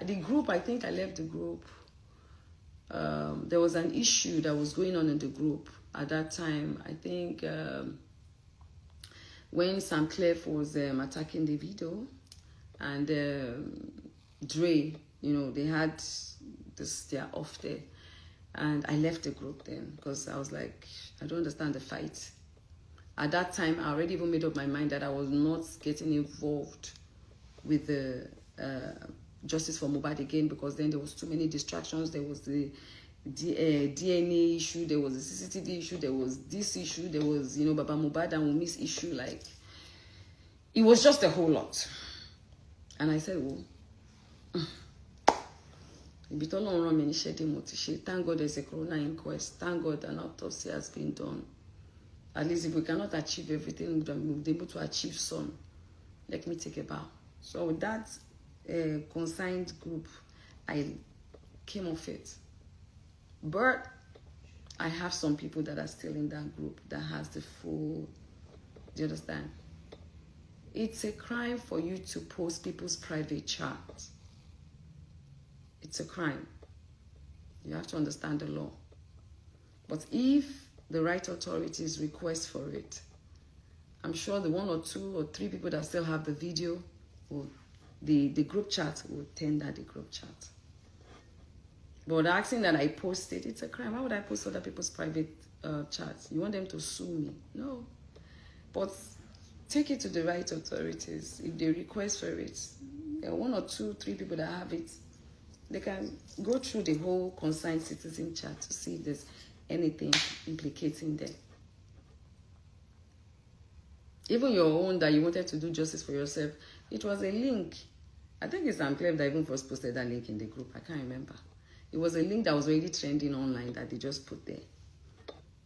The group, I think I left the group. There was an issue that was going on in the group at that time. I think when Sam Clef was attacking the video, and Dre, they had their off there. And I left the group then because I was like, I don't understand the fight. At that time, I already even made up my mind that I was not getting involved with the Justice for Mohbad again, because then there was too many distractions. There was the DNA issue, there was the CCTV issue, there was this issue, there was, Baba Mohbad and Wumi's issue. Like, it was just a whole lot. And I said, well, thank God there's a corona inquest. Thank God an autopsy has been done. At least if we cannot achieve everything, we'll be able to achieve some. Let me take a bow. So with that consigned group, I came off it. But I have some people that are still in that group that has the full, do you understand? It's a crime for you to post people's private chats. It's a crime. You have to understand the law. But if the right authorities request for it, I'm sure the 1 or 2 or 3 people that still have the video, or the group chat, will tender the group chat. But asking that I post it, it's a crime. Why would I post other people's private chats? You want them to sue me? No. But take it to the right authorities. If they request for it, there are 1 or 2, 3 people that have it. They can go through the whole concerned citizen chat to see if there's anything implicating them. Even your own that you wanted to do justice for yourself, it was a link. I think it's Unclave that even first posted that link in the group. I can't remember. It was a link that was already trending online that they just put there.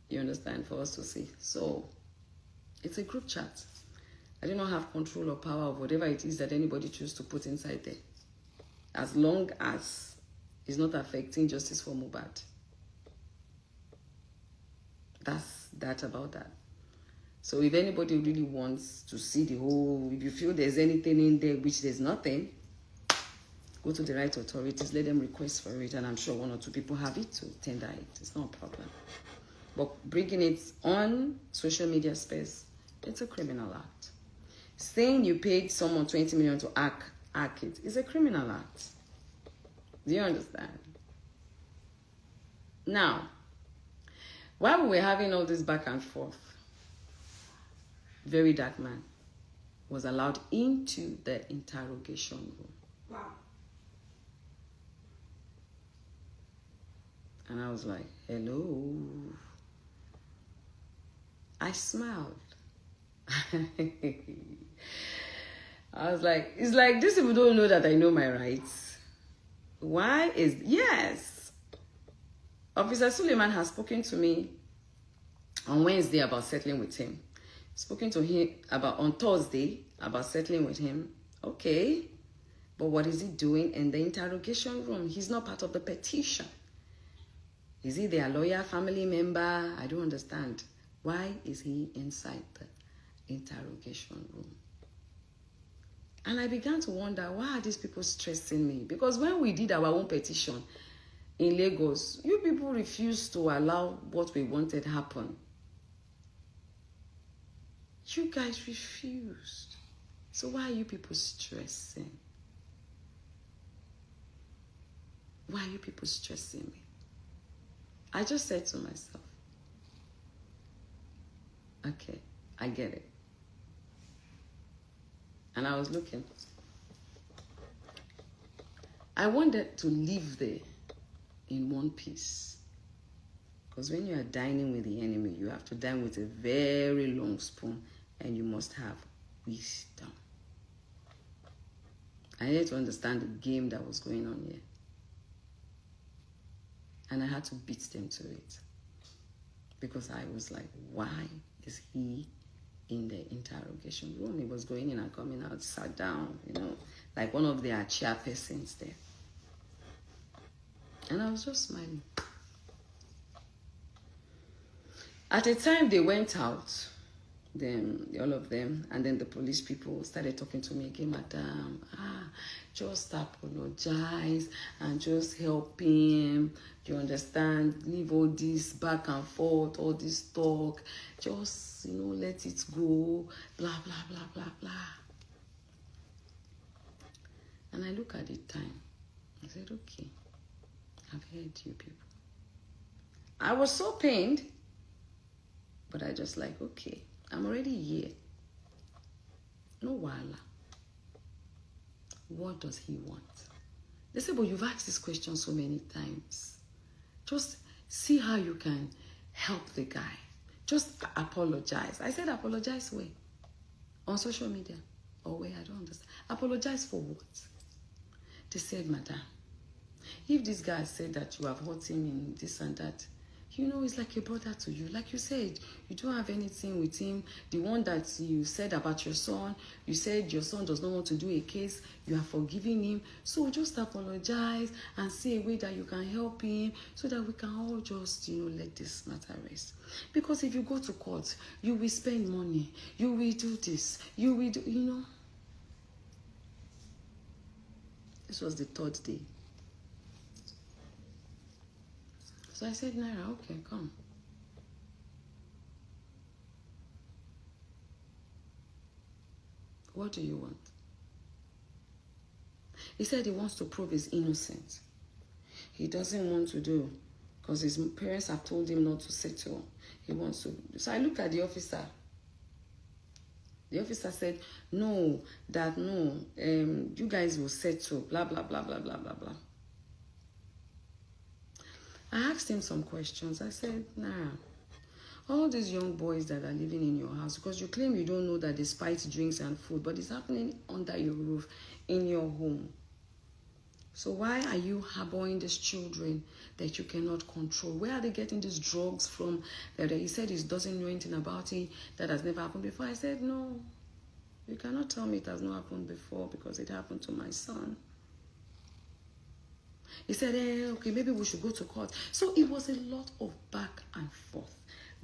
You understand? For us to see. So, it's a group chat. I do not have control or power of whatever it is that anybody chooses to put inside there, as long as it's not affecting justice for Mohbad. That's that about that. So if anybody really wants to see the whole, if you feel there's anything in there which there's nothing, go to the right authorities, let them request for it, and I'm sure 1 or 2 people have it to tender it. It's not a problem. But bringing it on social media space, it's a criminal act. Saying you paid someone 20 million to hack it is a criminal act. Do you understand? Now, while we were having all this back and forth, Very Dark Man was allowed into the interrogation room. Wow. And I was like, hello. I smiled. I was like, it's like these people don't know that I know my rights. Why is, yes. Officer Suleiman has spoken to me on Wednesday about settling with him. Spoken to him about on Thursday about settling with him. Okay. But what is he doing in the interrogation room? He's not part of the petition. Is he their lawyer, family member? I don't understand. Why is he inside the interrogation room? And I began to wonder, why are these people stressing me? Because when we did our own petition in Lagos, you people refused to allow what we wanted happen. You guys refused. So why are you people stressing? Why are you people stressing me? I just said to myself, okay, I get it. And I was looking. I wanted to live there in one piece. Because when you are dining with the enemy, you have to dine with a very long spoon, and you must have wisdom. I needed to understand the game that was going on here. And I had to beat them to it. Because I was like, why is he in the interrogation room? He was going in and coming out, sat down, like one of their chairpersons there. And I was just smiling. At the time they went out, them, all of them, and then the police people started talking to me again. Madam, just apologize and just help him. You understand? Leave all this back and forth, all this talk. Just, let it go. Blah, blah, blah, blah, blah. And I look at the time. I said, okay, I've heard you people. I was so pained, but I just like, okay, I'm already here. No wala. What does he want? They say, but you've asked this question so many times. Just see how you can help the guy. Just apologize. I said, apologize where? On social media? Or where? I don't understand. Apologize for what? They said, madam, if this guy said that you have hurt him in this and that, he's like a brother to you. Like you said, you don't have anything with him. The one that you said about your son, you said your son does not want to do a case, you are forgiving him. So just apologize and say a way that you can help him so that we can all just, let this matter rest. Because if you go to court, you will spend money. You will do this. You will do, This was the third day. So I said, Naira, okay, come. What do you want? He said he wants to prove he's innocent. He doesn't want to do, because his parents have told him not to settle. He wants to. So I looked at the officer. The officer said, no, you guys will settle, blah, blah, blah, blah, blah, blah, blah. I asked him some questions. I said, all these young boys that are living in your house, because you claim you don't know that they spice drinks and food, but it's happening under your roof, in your home. So why are you harboring these children that you cannot control? Where are they getting these drugs from? That he said he doesn't know anything about it, that has never happened before. I said, no, you cannot tell me it has not happened before because it happened to my son. He said, okay, maybe we should go to court. So it was a lot of back and forth,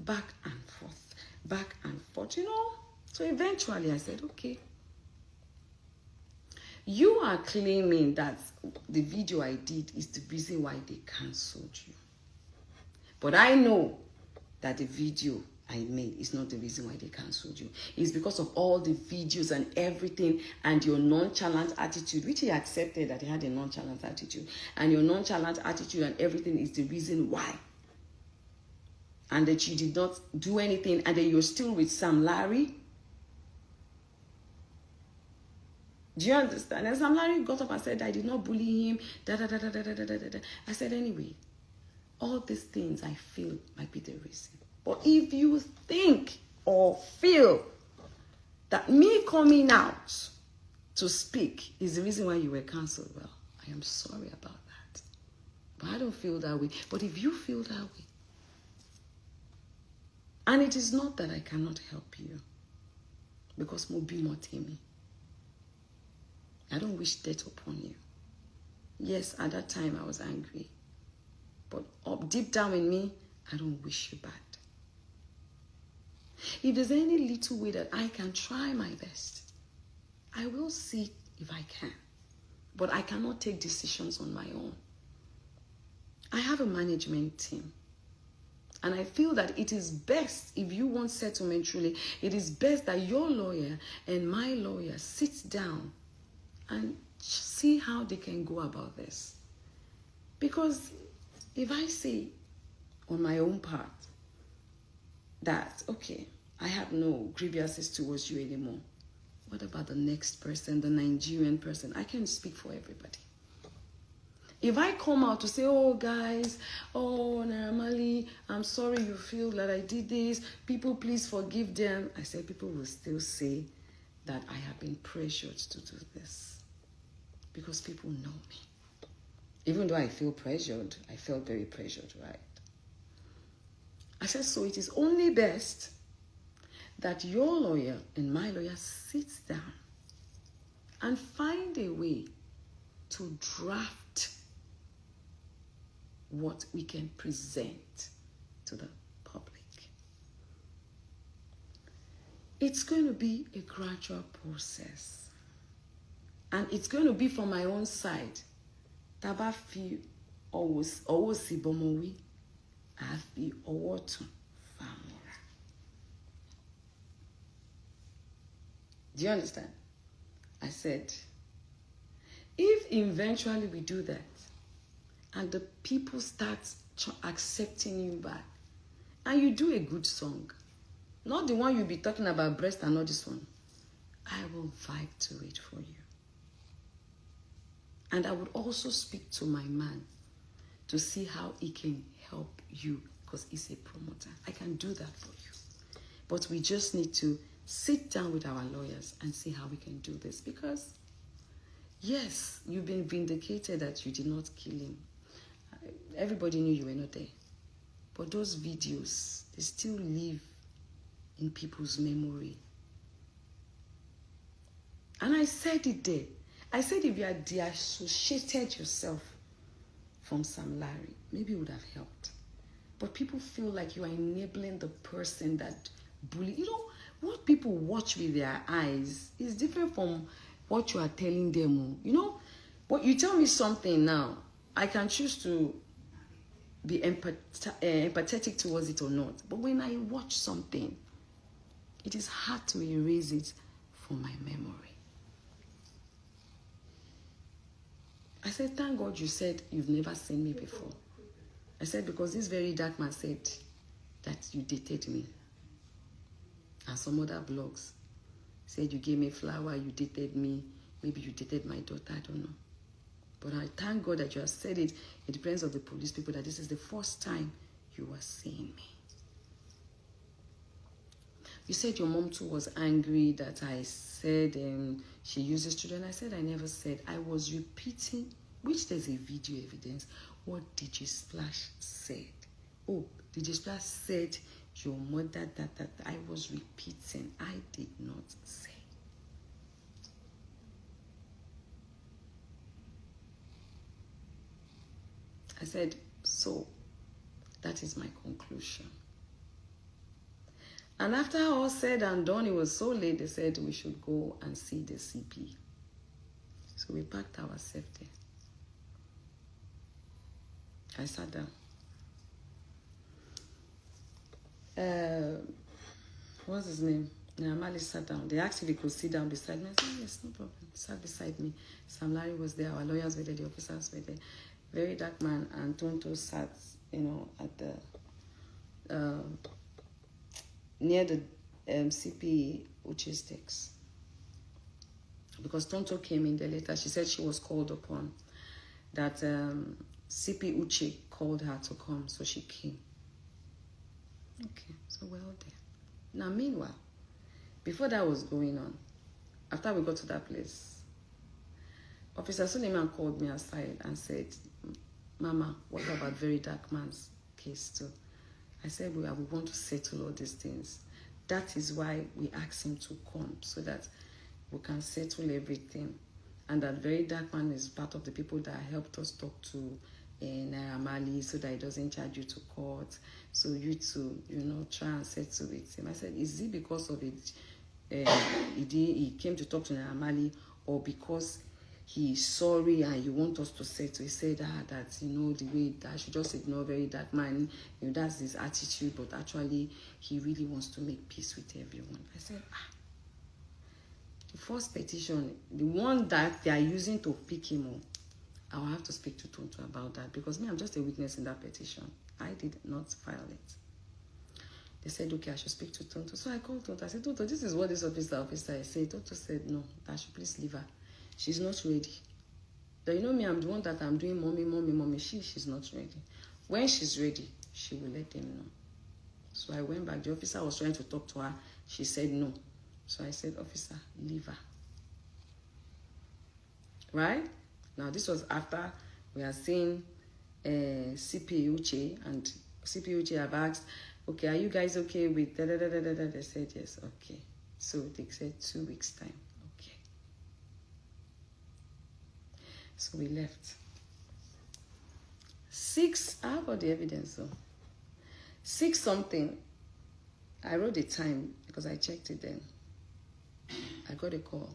back and forth, back and forth, So eventually I said, okay. You are claiming that the video I did is the reason why they cancelled you. But I know that the video I made is not the reason why they cancelled you. It's because of all the videos and everything and your nonchalant attitude, which he accepted that he had a nonchalant attitude. And your nonchalant attitude and everything is the reason why. And that you did not do anything and that you're still with Sam Larry. Do you understand? And Sam Larry got up and said, I did not bully him. I said, anyway, all these things I feel might be the reason. But if you think or feel that me coming out to speak is the reason why you were cancelled, well, I am sorry about that. But I don't feel that way. But if you feel that way, and it is not that I cannot help you, because Mobi Motimi, I don't wish death upon you. Yes, at that time I was angry. But up deep down in me, I don't wish you bad. If there's any little way that I can try my best, I will see if I can. But I cannot take decisions on my own. I have a management team. And I feel that it is best, if you want settlement truly, it is best that your lawyer and my lawyer sit down and see how they can go about this. Because if I say on my own part that, okay, I have no grievances towards you anymore, what about the next person, the Nigerian person? I can't speak for everybody. If I come out to say, oh guys, oh Naramali, I'm sorry you feel that I did this, people please forgive them, I said people will still say that I have been pressured to do this. Because people know me. Even though I feel pressured, I felt very pressured, right? I said, so it is only best that your lawyer and my lawyer sits down and find a way to draft what we can present to the public. It's going to be a gradual process. And it's going to be from my own side. Taba fi owo si bomowi. I fi owo tun family. Do you understand? I said, if eventually we do that, and the people start accepting you back, and you do a good song, not the one you'll be talking about breast and not this one, I will vibe to it for you. And I would also speak to my man to see how he can help you, because he's a promoter. I can do that for you. But we just need to sit down with our lawyers and see how we can do this. Because, yes, you've been vindicated that you did not kill him. Everybody knew you were not there. But those videos, they still live in people's memory. And I said it there. I said if you had deassociated yourself from Sam Larry, maybe it would have helped. But people feel like you are enabling the person that bully. You know, what people watch with their eyes is different from what you are telling them. You know, but you tell me something now, I can choose to be empathetic towards it or not. But when I watch something, it is hard to erase it from my memory. I said, thank God you said you've never seen me before. I said, because this very dark man said that you dated me. And some other blogs said you gave me flower, you dated me, maybe you dated my daughter, I don't know. But I thank God that you have said it in the presence of the police people, that this is the first time you are seeing me. You said your mom too was angry that I said she uses children. I said I never said. I was repeating, which there's a video evidence, what DJ Splash said. Oh, DJ Splash said your mother, that. I was repeating. I did not say. I said, so that is my conclusion. And after all said and done, it was so late, they said we should go and see the CP. So we packed ourselves there. I sat down. What's his name? Namali sat down. They asked if he could sit down beside me. I said, yes, no problem. He sat beside me. Sam Larry was there. Our lawyers were there. The officers were there. Very dark man. And Tonto sat, at the... near the CP Uche's sticks. Because Tonto came in there later. She said she was called upon. That CP Uche called her to come. So she came. Okay, so we're all there. Now, meanwhile, before that was going on, after we got to that place, Officer Suleiman called me aside and said, Mama, what about very dark man's case too? I said, we want to settle all these things. That is why we asked him to come, so that we can settle everything. And that very dark man is part of the people that helped us talk to Naira, so that he doesn't charge you to court. So you to, try and settle with him. I said, is it because of it? He came to talk to Naira, or because he's sorry and you want us to settle? He said that the way that I should just ignore very dark man, that's his attitude, but actually he really wants to make peace with everyone. I said, the first petition, the one that they are using to pick him up, I will have to speak to Tonto about that, because me, I'm just a witness in that petition. I did not file it. They said, okay, I should speak to Tonto. So I called Tonto. I said, Tonto, this is what this officer said. Tonto said, no, I should please leave her. She's not ready. But me, I'm the one that I'm doing mommy. She's not ready. When she's ready, she will let them know. So I went back. The officer was trying to talk to her. She said no. So I said, officer, leave her. Right? Now, this was after we are seeing CP Uche, and CP Uche have asked, okay, are you guys okay with da-da-da-da-da-da? They said, yes, okay. So they said 2 weeks' time. Okay. So we left. 6, how about the evidence though? 6 something, I wrote the time because I checked it then. I got a call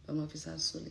from Officer Sule.